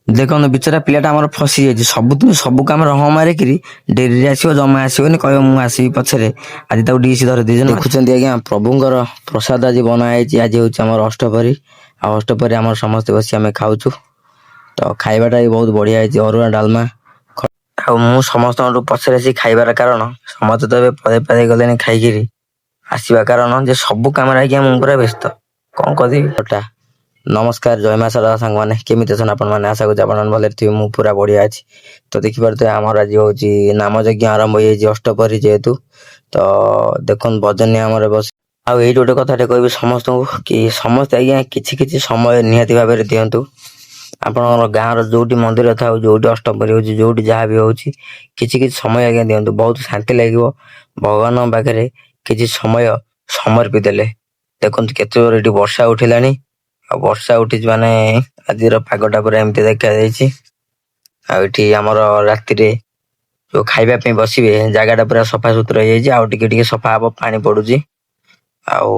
ଦେଖନ୍ତୁ ବିଚରା ପିଲାଟା ଆମର ଫସି ଯାଇଛି। ସବୁଦିନ ସବୁ କାମରେ ହଁ ମାରିକିରି ଡେରିରେ ଆସିବ, ଜମା ଆସିବନି, କହିବ ମୁଁ ଆସିବି ପଛରେ। ଆଜି ତାକୁ ଡିସି ଧରି ଦେଇଛ। ଦେଖୁଛନ୍ତି ଆଜ୍ଞା, ପ୍ରଭୁଙ୍କର ପ୍ରସାଦ ଆଜି ବନା ହେଇଛି। ଆଜି ହଉଛି ଆମର ଅଷ୍ଟପହରି। ଆଉ ଅଷ୍ଟପହରି ଆମର ସମସ୍ତେ ବସି ଆମେ ଖାଉଛୁ। ତ ଖାଇବାଟା ବି ବହୁତ ବଢିଆ ହେଇଛି, ଅରୁଆ ଡାଲମା। ଆଉ ମୁଁ ସମସ୍ତଙ୍କଠୁ ପଛରେ ଆସି ଖାଇବାର କାରଣ, ସମସ୍ତେ ତ ଏବେ ପଦେ ପଦେ ଗଲେଣି ଖାଇକିରି ଆସିବା କାରଣ ଯେ ସବୁ କାମରେ ଆଜ୍ଞା ମୁଁ ପୁରା ବ୍ୟସ୍ତ। କଣ କରିବି ଗୋଟା। ନମସ୍କାର, ଜୟ ମା ଶାରଳା ସାଙ୍ଗମାନେ, କେମିତି ଅଛନ୍ତି ଆପଣମାନେ? ଆଶା କରୁଛି ଆପଣମାନେ ଭଲରେ ଥିବେ। ମୁଁ ପୁରା ବଢିଆ ଅଛି। ତ ଦେଖିପାରୁଥିବେ ଆମର ଆଜି ହଉଛି ନାମ ଯଜ୍ଞ ଆରମ୍ଭ ହେଇଯାଇଛି ଅଷ୍ଟପହରି ଯେହେତୁ। ତ ଦେଖନ୍ତୁ ଭଜନିଆ ଆମର ବସି। ଆଉ ଏଇଠି ଗୋଟେ କଥାଟେ କହିବି ସମସ୍ତଙ୍କୁ, କି ସମସ୍ତେ ଆଜ୍ଞା କିଛି କିଛି ସମୟ ନିହାତି ଭାବରେ ଦିଅନ୍ତୁ। ଆପଣଙ୍କର ଗାଁର ଯୋଉଠି ମନ୍ଦିର ଥାଉ, ଯୋଉଠି ଅଷ୍ଟପହରି ହଉଛି, ଯୋଉଠି ଯାହା ବି ହଉଛି, କିଛି କିଛି ସମୟ ଆଜ୍ଞା ଦିଅନ୍ତୁ। ବହୁତ ଶାନ୍ତି ଲାଗିବ ଭଗବାନଙ୍କ ପାଖରେ କିଛି ସମୟ ସମର୍ପି ଦେଲେ। ଦେଖନ୍ତୁ କେତେ ଜୋର ଏଠି ବର୍ଷା ଉଠିଲାଣି। ଆଉ ବର୍ଷା ଉଠିଛି ମାନେ ଆଜିର ପାଗଟା ପୁରା ଏମିତି ଦେଖାଯାଇଛି। ଆଉ ଏଠି ଆମର ରାତିରେ ଯୋଉ ଖାଇବା ପାଇଁ ବସିବେ ଜାଗାଟା ପୁରା ସଫା ସୁତୁରା ହେଇଯାଇଛି। ଆଉ ଟିକେ ଟିକେ ସଫା ହବ, ପାଣି ପଡୁଛି। ଆଉ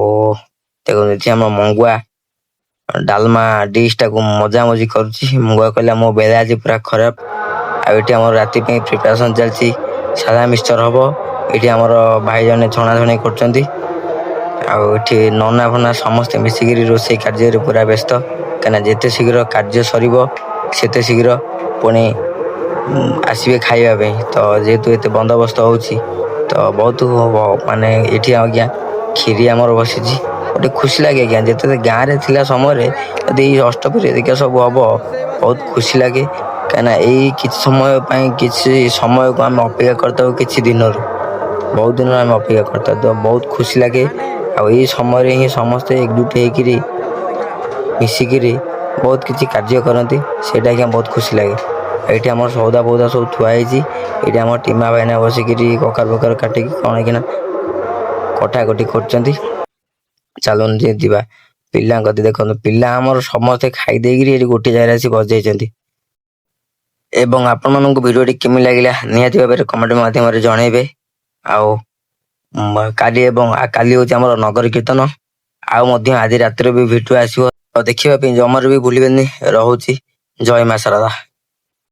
ଦେଖନ୍ତୁ ଏଠି ଆମ ମଙ୍ଗୁଆ ଡାଲମା ଡିସ୍ ଟାକୁ ମଜା ମଜି କରୁଛି। ମଙ୍ଗୁଆ କହିଲା ମୋ ବେଳା ଆଜି ପୁରା ଖରାପ। ଆଉ ଏଠି ଆମର ରାତି ପାଇଁ ପ୍ରିପାରେସନ ଚାଲିଛି। ସାଧା ମିକ୍ସଚର ହବ। ଏଠି ଆମର ଭାଇ ଜଣେ ଛଣାଛଣି କରୁଛନ୍ତି। ଆଉ ଏଠି ନନା ଫନା ସମସ୍ତେ ମିଶିକିରି ରୋଷେଇ କାର୍ଯ୍ୟରେ ପୁରା ବ୍ୟସ୍ତ। କାହିଁକିନା ଯେତେ ଶୀଘ୍ର କାର୍ଯ୍ୟ ସରିବ ସେତେ ଶୀଘ୍ର ପୁଣି ଆସିବେ ଖାଇବା ପାଇଁ। ତ ଯେହେତୁ ଏତେ ବନ୍ଦୋବସ୍ତ ହଉଛି, ତ ବହୁତ ମାନେ ଏଠି ଆଜ୍ଞା କ୍ଷୀରି ଆମର ବସିଛି। ଗୋଟେ ଖୁସି ଲାଗେ ଆଜ୍ଞା, ଯେତେବେଳେ ଗାଁରେ ଥିଲା ସମୟରେ ଯଦି ଏଇ ଅଷ୍ଟପହରି ଏରିକା ସବୁ ହବ, ବହୁତ ଖୁସି ଲାଗେ। କାହିଁକିନା ଏଇ କିଛି ସମୟ ପାଇଁ, କିଛି ସମୟକୁ ଆମେ ଅପେକ୍ଷା କରିଥାଉ, କିଛି ଦିନରୁ ବହୁତ ଦିନରୁ ଆମେ ଅପେକ୍ଷା କରିଥାଉ। ତ ବହୁତ ଖୁସି ଲାଗେ। ଆଉ ଏଇ ସମୟରେ ହିଁ ସମସ୍ତେ ଏକଜୁଟ ହେଇକିରି ମିଶିକିରି ବହୁତ କିଛି କାର୍ଯ୍ୟ କରନ୍ତି। ସେଇଟା ଆଜ୍ଞା ବହୁତ ଖୁସି ଲାଗେ। ଏଇଠି ଆମର ସଉଦା ଫଉଦା ସବୁ ଥୁଆ ହେଇଛି। ଏଇଠି ଆମର ଟିମା ଭାଇନା ବସିକିରି କଖାରୁ ଫଖାରୁ କାଟିକି କଣ ହେଇକିନା କଟାକଟି କରୁଛନ୍ତି। ଚାଲୁନ ଟିକେ ଯିବା ପିଲାଙ୍କ କତିକି। ଦେଖନ୍ତୁ ପିଲା ଆମର ସମସ୍ତେ ଖାଇ ଦେଇକିରି ଏଠି ଗୋଟେ ଜାଗାରେ ଆସି ବସିଯାଇଛନ୍ତି। ଏବଂ ଆପଣମାନଙ୍କୁ ଭିଡ଼ିଓଟି କେମିତି ଲାଗିଲା ନିହାତି ଭାବରେ କମେଣ୍ଟ ମାଧ୍ୟମରେ ଜଣେଇବେ। ଆଉ କାଲି ହଉଛି ଆମର ନଗର କୀର୍ତ୍ତନ। ଆଉ ମଧ୍ୟ ଆଜି ରାତିରେ ବି ଭିଡ଼ିଓ ଆସିବ। ଦେଖିବା ପାଇଁ ଜମାରୁ ବି ଭୁଲିବେନି। ରହୁଛି, ଜୟ ମା ଶାରଳା।